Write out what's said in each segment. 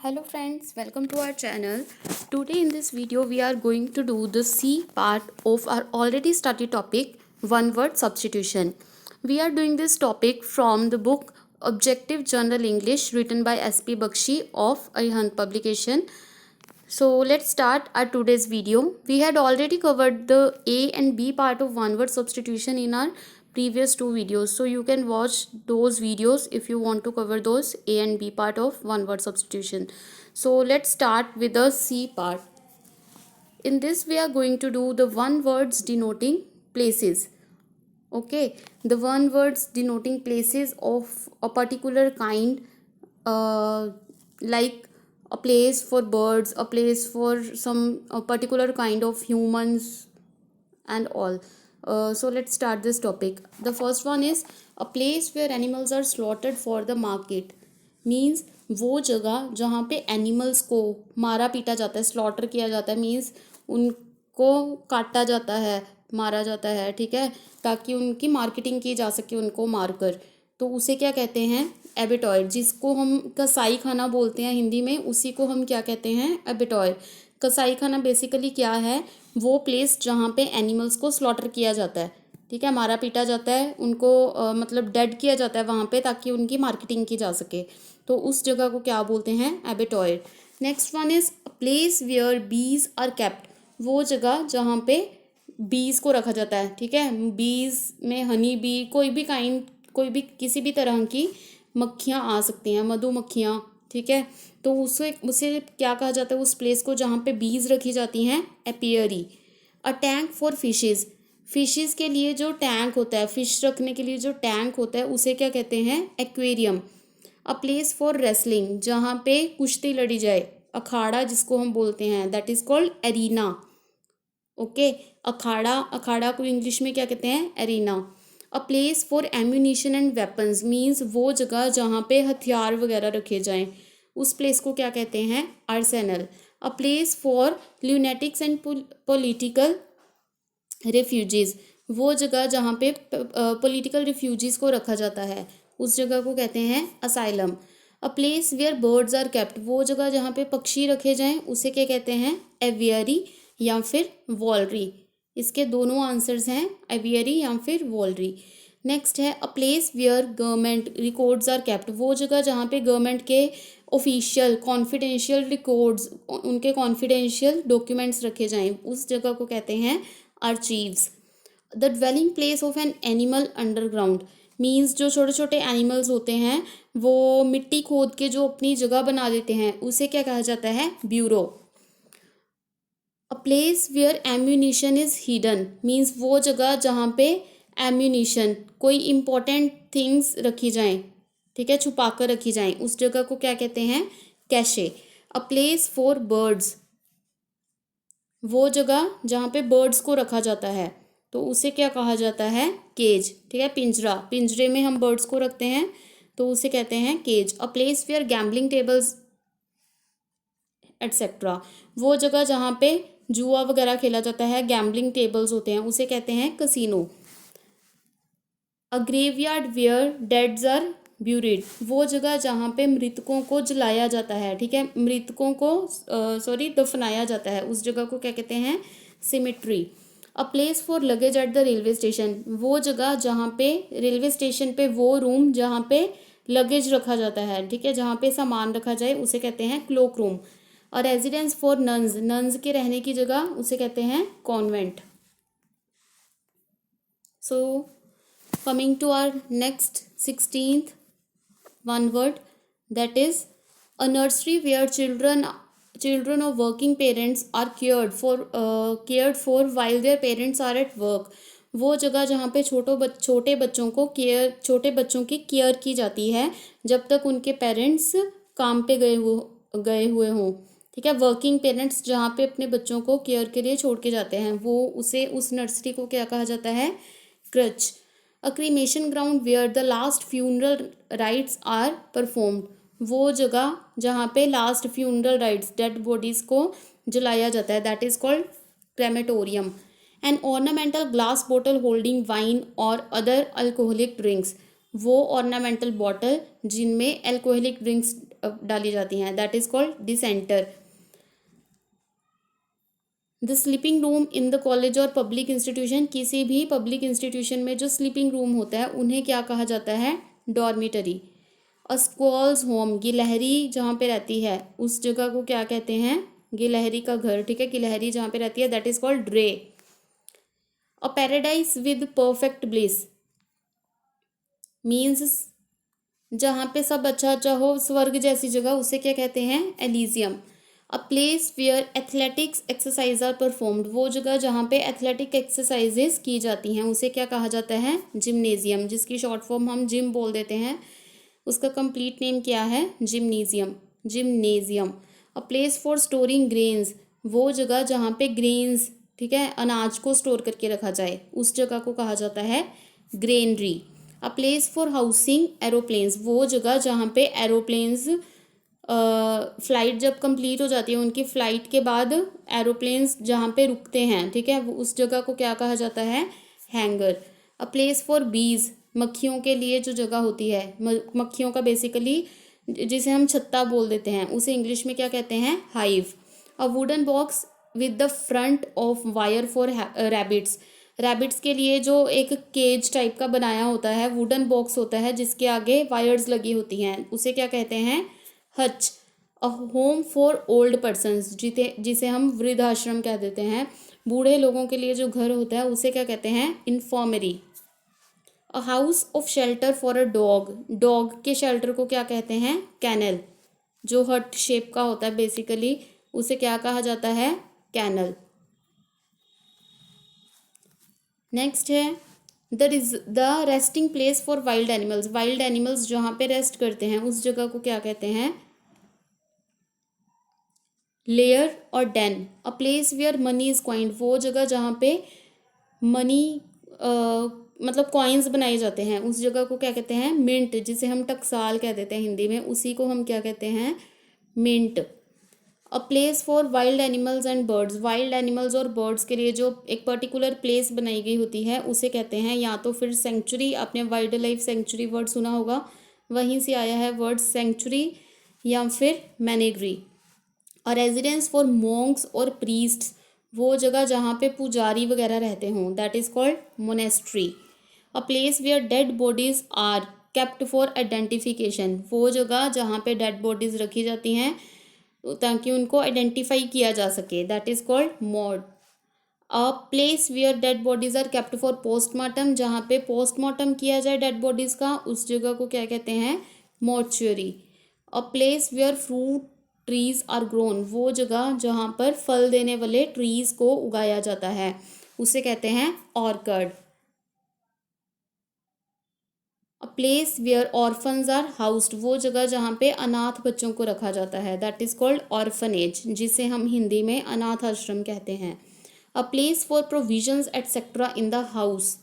Hello friends, welcome to our channel. Today in this video we are going to do the C part of our already studied topic, one word substitution. We are doing this topic from the book Objective General English written by S.P. Bakshi of Arihant publication. So let's start our today's video. We had already covered the A and B part of one word substitution in our previous two videos. So you can watch those videos if you want to cover those A and B part of one word substitution. So let's start with the C part. In this we are going to do the one words denoting places. Okay, the one words denoting places of a particular kind, like a place for birds, a place for some a particular kind of humans and all. So let's start this topic. The first one is a place where animals are slaughtered for the market. Means वो जगह जहाँ पे animals को मारा पीटा जाता है, slaughter किया जाता है, मीन्स उनको काटा जाता है, मारा जाता है, ठीक है, ताकि उनकी मार्केटिंग की जा सके उनको मारकर, तो उसे क्या कहते हैं? एबेटॉयर. जिसको हम कसाई खाना बोलते हैं हिंदी में, उसी को हम क्या कहते हैं? एबेटॉयर. कसाई खाना बेसिकली क्या है? वो प्लेस जहाँ पे एनिमल्स को स्लॉटर किया जाता है, ठीक है, मारा पीटा जाता है, उनको मतलब डेड किया जाता है वहाँ पे ताकि उनकी मार्केटिंग की जा सके, तो उस जगह को क्या बोलते हैं? Abattoir. Next one is a place where bees are kept. वो जगह जहाँ पे बीज को रखा जाता है, ठीक है, बीज में हनी बी, कोई भी काइंड, कोई भी किसी भी तरह की मक्खियाँ आ सकती हैं, मधुमक्खियाँ, ठीक है, तो उसे क्या कहा जाता है? उस प्लेस को जहाँ पे बीज रखी जाती हैं, apiary. A tank for fishes. Fishes के लिए जो टैंक होता है, फिश रखने के लिए जो टैंक होता है, उसे क्या कहते हैं? Aquarium. A place for wrestling. जहाँ पे कुश्ती लड़ी जाए, अखाड़ा जिसको हम बोलते हैं, that is called arena. Okay, अखाड़ा को इंग्लिश में क्या कहते हैं? Arena. A place for ammunition and weapons means वो जगह जहाँ पे हथियार वगैरह रखे जाएं, उस प्लेस को क्या कहते हैं? Arsenal. A place for lunatics and political refugees. वो जगह जहाँ पे पॉलिटिकल रिफ्यूजीज को रखा जाता है, उस जगह को कहते हैं asylum. A place where birds are kept. वो जगह जहाँ पे पक्षी रखे जाएं, उसे क्या कहते हैं? एवियरी या फिर वॉलरी. इसके दोनों आंसर्स हैं, एवियरी या फिर वॉलरी. नेक्स्ट है a place where government records are kept. वो जगह जहाँ पे गवर्नमेंट के ऑफिशियल कॉन्फिडेंशियल रिकॉर्ड्स, उनके कॉन्फिडेंशियल डॉक्यूमेंट्स रखे जाएं, उस जगह को कहते हैं archives. The dwelling place of an animal underground means जो छोटे छोटे एनिमल्स होते हैं, वो मिट्टी खोद के जो अपनी जगह बना देते हैं, उसे क्या कहा जाता है? Bureau. A place where ammunition is hidden means वो जगह जहाँ पे एम्यूनिशन, कोई इम्पोर्टेंट थिंग्स रखी जाएं, ठीक है, छुपा कर रखी जाएं, उस जगह को क्या कहते हैं? Cache. A place for birds. वो जगह जहाँ पे बर्ड्स को रखा जाता है, तो उसे क्या कहा जाता है? केज, ठीक है, पिंजरा. पिंजरे में हम बर्ड्स को रखते हैं, तो उसे कहते हैं cage. A place where gambling tables etcetera. वो जगह जहाँ पे जुआ वगैरह खेला जाता है, गैम्बलिंग टेबल्स होते हैं, उसे कहते हैं casino. A graveyard where deads are buried. वो जगह जहाँ पे मृतकों को जलाया जाता है, ठीक है, मृतकों को दफनाया जाता है, उस जगह को क्या कहते हैं? Symmetry. A place for luggage at the railway station. वो जगह जहाँ पे रेलवे स्टेशन पे, वो रूम जहाँ पे लगेज रखा जाता है, ठीक है, जहाँ पे सामान रखा जाए, उसे कहते हैं क्लोक रूम. और रेजिडेंस फॉर नन्स, नन्स के रहने की जगह, उसे कहते हैं convent. So coming to our next 16th one word, that is a nursery where children of working parents are cared for while their parents are at work. वो जगह जहाँ पे छोटे बच्चों को छोटे बच्चों की केयर की जाती है जब तक उनके पेरेंट्स काम पे गए हुए हों, ठीक है. वर्किंग पेरेंट्स जहाँ पे अपने बच्चों को केयर के लिए छोड़ के जाते हैं, उस नर्सरी को क्या कहा जाता है? क्रच. A cremation ground where the last funeral rites are performed. वो जगह जहाँ पे last funeral rites, dead bodies को जलाया जाता है, that is called crematorium. An ornamental glass bottle holding wine और अदर अल्कोहलिक ड्रिंक्स. वो ऑर्नामेंटल बॉटल जिनमें अल्कोहलिक ड्रिंक्स डाली जाती हैं, that is called decanter. The sleeping room in the college और पब्लिक इंस्टीट्यूशन, किसी भी पब्लिक इंस्टीट्यूशन में जो स्लीपिंग रूम होता है उन्हें क्या कहा जाता है, डॉर्मिटरी। अ स्क्वॉल्स होम, गिलहरी जहाँ पे रहती है उस जगह को क्या कहते हैं, गिलहरी का घर, ठीक है, गिलहरी जहाँ पे रहती है दैट इज कॉल्ड रे। A paradise with perfect bliss means जहाँ पे सब अच्छा अच्छा हो, स्वर्ग जैसी जगह, उसे क्या कहते हैं, elysium. A place where athletics exercise are performed, वो जगह जहाँ पे एथलेटिक एक्सरसाइजेस की जाती हैं उसे क्या कहा जाता है, जिम्नेजियम, जिसकी शॉर्ट फॉर्म हम जिम बोल देते हैं, उसका कंप्लीट नेम क्या है, gymnasium, gymnasium. A place for storing grains, वो जगह जहाँ पे ग्रेन्स, ठीक है, अनाज को स्टोर करके रखा जाए उस जगह को कहा जाता है granary. A place for housing aeroplanes, वो जगह जहाँ पे एरोप्लेन्स फ्लाइट जब कंप्लीट हो जाती है, उनकी फ़्लाइट के बाद एरोप्लेन्स जहाँ पे रुकते हैं, ठीक है, वो उस जगह को क्या कहा जाता है, हैंगर। अ प्लेस फॉर बीज, मक्खियों के लिए जो जगह होती है, मक्खियों का बेसिकली जिसे हम छत्ता बोल देते हैं उसे इंग्लिश में क्या कहते हैं, hive. A wooden box with the front of wire for rabbits, rabbits के लिए जो एक केज टाइप का बनाया होता है, वुडन बॉक्स होता है जिसके आगे वायर्स लगी होती हैं, उसे क्या कहते हैं, Hutch. A home for old persons, जिसे हम वृद्धाश्रम कह देते हैं, बूढ़े लोगों के लिए जो घर होता है उसे क्या कहते हैं, infirmary. A house of shelter for a dog, dog के शेल्टर को क्या कहते हैं, कैनल, जो हट शेप का होता है बेसिकली उसे क्या कहा जाता है, कैनल। नेक्स्ट है the resting place for wild animals, wild animals जहाँ पे रेस्ट करते हैं उस जगह को क्या कहते हैं, लेयर और den. A place where money is coined, वो जगह जहाँ पे मनी मतलब कॉइन्स बनाए जाते हैं उस जगह को क्या कहते हैं, मिंट, जिसे हम टकसाल कह देते हैं हिंदी में, उसी को हम क्या कहते हैं, mint. A place for wild animals and birds, wild animals और बर्ड्स के लिए जो एक पर्टिकुलर प्लेस बनाई गई होती है उसे कहते हैं या तो फिर सेंचुरी, आपने वाइल्ड लाइफ सेंचुरी वर्ड सुना होगा, वहीं से आया है वर्ड सेंचुरी, या फिर menagerie. A residence for monks और प्रीस्ट्स, वो जगह जहाँ पे पुजारी वगैरह रहते हों that is called monastery. A place where dead bodies are kept for identification, वो जगह जहाँ पे डेड बॉडीज रखी जाती हैं ताकि उनको आइडेंटिफाई किया जा सके that is called morgue. A place where dead bodies are kept for postmortem, जहाँ पे पोस्टमार्टम किया जाए डेड बॉडीज़ का उस जगह को क्या कहते हैं, mortuary. A place where fruit trees are grown, वो जगह जहाँ पर फल देने वाले ट्रीज को उगाया जाता है उसे कहते हैं orchard. A place where orphans are housed, वो जगह जहाँ पे अनाथ बच्चों को रखा जाता है दैट इज़ कॉल्ड ऑर्फनेज, जिसे हम हिंदी में अनाथ आश्रम कहते हैं। A place for provisions etcetera in the house,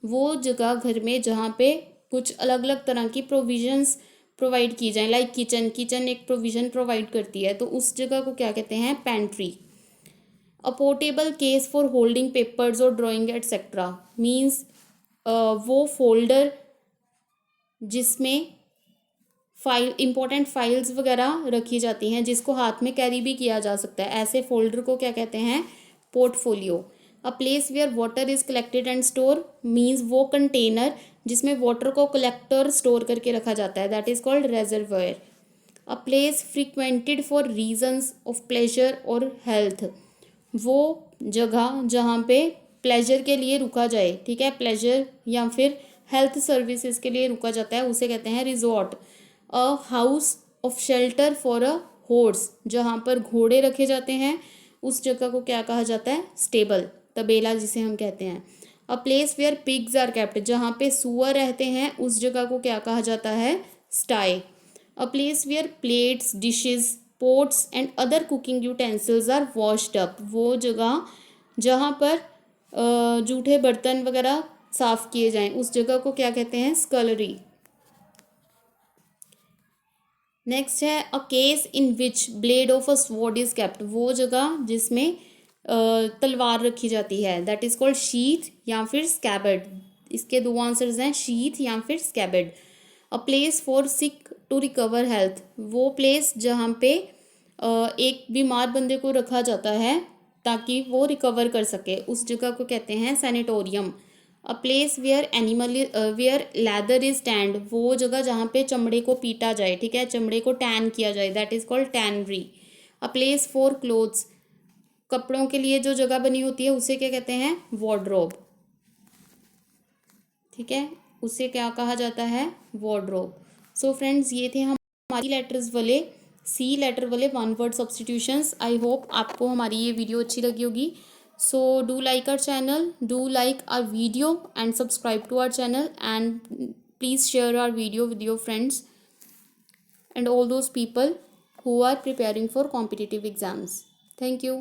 वो जगह घर में जहाँ पे कुछ अलग अलग तरह की प्रोविजंस प्रोवाइड की जाए, लाइक किचन, किचन एक प्रोविज़न प्रोवाइड करती है तो उस जगह को क्या कहते हैं, pantry. A portable case for holding papers और ड्राइंग एटसेट्रा मीन्स वो फोल्डर जिसमें फाइल इंपॉर्टेंट फाइल्स वगैरह रखी जाती हैं जिसको हाथ में कैरी भी किया जा सकता है, ऐसे फोल्डर को क्या कहते हैं, portfolio. A place where water is collected and store means वो कंटेनर जिसमें वाटर को कलेक्ट और स्टोर करके रखा जाता है that is called reservoir. A place frequented for reasons of pleasure और हेल्थ, वो जगह जहाँ पे प्लेजर के लिए रुका जाए, ठीक है, प्लेजर या फिर हेल्थ सर्विसेज के लिए रुका जाता है उसे कहते हैं resort. A house of shelter for a horse, जहाँ पर घोड़े रखे जाते हैं उस जगह को क्या कहा जाता है, स्टेबल, तबेला जिसे हम कहते हैं। A place where pigs are kept, जहाँ पे सुअर रहते हैं उस जगह को क्या कहा जाता है, sty. A place where plates dishes pots and other cooking utensils are washed up, वो जगह जहाँ पर जूठे बर्तन वगैरह साफ़ किए जाएं उस जगह को क्या कहते हैं, स्कलरी। नेक्स्ट है a case in which blade of a sword is kept, वो जगह जिसमें तलवार रखी जाती है दैट इज़ कॉल्ड शीथ या फिर स्कैबर्ड, इसके दो आंसर्स हैं, शीथ या फिर scabbard. A place for sick to recover health, वो प्लेस जहाँ पे एक बीमार बंदे को रखा जाता है ताकि वो रिकवर कर सके, उस जगह को कहते हैं sanatorium. A place where animal where leather is tanned, वो जगह जहाँ पे चमड़े को पीटा जाए, ठीक है, चमड़े को टैन किया जाए, that is called tannery. A place for clothes, कपड़ों के लिए जो जगह बनी होती है उसे क्या कहते हैं, वार्डरोब, ठीक है, उसे क्या कहा जाता है, वार्डरोब। सो फ्रेंड्स, ये थे हमारी लेटर्स वाले, सी लेटर वाले one word substitutions. I hope आपको हमारी ये वीडियो अच्छी लगी होगी। So do like our channel, do like our video and subscribe to our channel, and please share our video with your friends and all those people who are preparing for competitive exams. Thank you.